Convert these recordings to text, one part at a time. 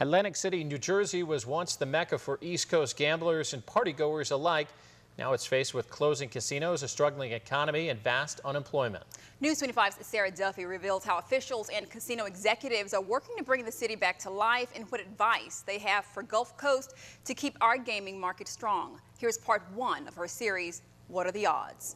Atlantic City, New Jersey was once the mecca for East Coast gamblers and partygoers alike. Now it's faced with closing casinos, a struggling economy, and vast unemployment. News 25's Sarah Duffy reveals how officials and casino executives are working to bring the city back to life and what advice they have for Gulf Coast to keep our gaming market strong. Here's part 1 of her series, What Are the Odds?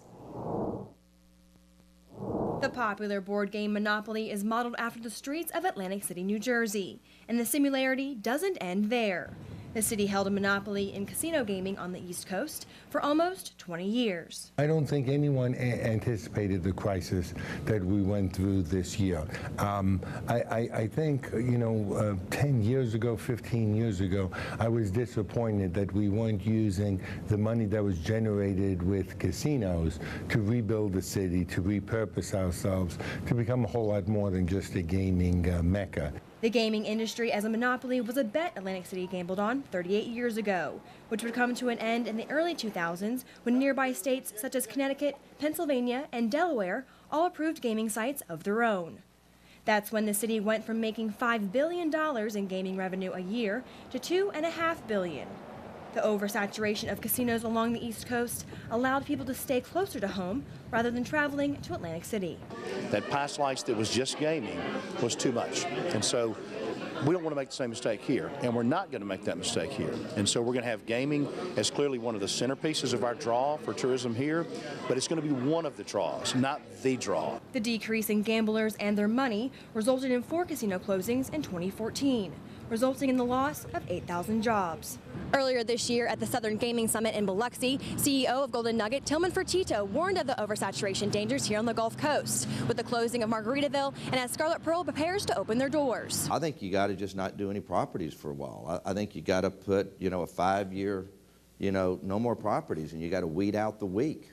The popular board game Monopoly is modeled after the streets of Atlantic City, New Jersey, and the similarity doesn't end there. The city held a monopoly in casino gaming on the East Coast for almost 20 years. I don't think anyone anticipated the crisis that we went through this year. I think, 10 years ago, 15 years ago, I was disappointed that we weren't using the money that was generated with casinos to rebuild the city, to repurpose ourselves, to become a whole lot more than just a gaming mecca. The gaming industry as a monopoly was a bet Atlantic City gambled on 38 years ago, which would come to an end in the early 2000s when nearby states such as Connecticut, Pennsylvania, and Delaware all approved gaming sites of their own. That's when the city went from making $5 billion in gaming revenue a year to $2.5 billion. The oversaturation of casinos along the East Coast allowed people to stay closer to home rather than traveling to Atlantic City. That past life that was just gaming was too much. And so we don't want to make the same mistake here, and we're not going to make that mistake here. And so we're going to have gaming as clearly one of the centerpieces of our draw for tourism here, but it's going to be one of the draws, not the draw. The decrease in gamblers and their money resulted in 4 casino closings in 2014, resulting in the loss of 8,000 jobs. Earlier this year at the Southern Gaming Summit in Biloxi, CEO of Golden Nugget Tillman Fertitta warned of the oversaturation dangers here on the Gulf Coast, with the closing of Margaritaville and as Scarlet Pearl prepares to open their doors. I think you got to just not do any properties for a while. I think you got to put, a 5-year, no more properties, and you got to weed out the weak,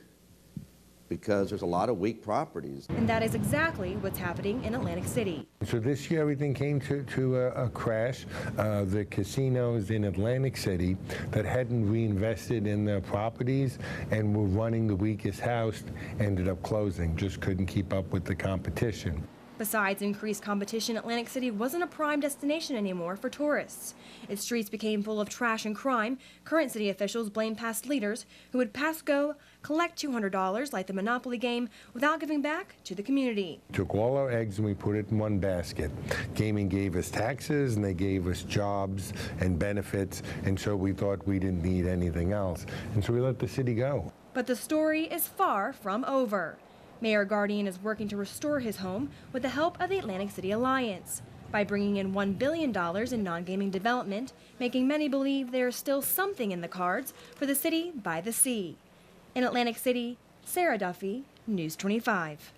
because there's a lot of weak properties. And that is exactly what's happening in Atlantic City. So this year everything came to a crash. The casinos in Atlantic City that hadn't reinvested in their properties and were running the weakest house ended up closing, just couldn't keep up with the competition. Besides increased competition, Atlantic City wasn't a prime destination anymore for tourists. Its streets became full of trash and crime. Current city officials blame past leaders who would pass go, collect $200 like the Monopoly game without giving back to the community. Took all our eggs and we put it in one basket. Gaming gave us taxes and they gave us jobs and benefits, and so we thought we didn't need anything else. And so we let the city go. But the story is far from over. Mayor Guardian is working to restore his home with the help of the Atlantic City Alliance by bringing in $1 billion in non-gaming development, making many believe there is still something in the cards for the city by the sea. In Atlantic City, Sarah Duffy, News 25.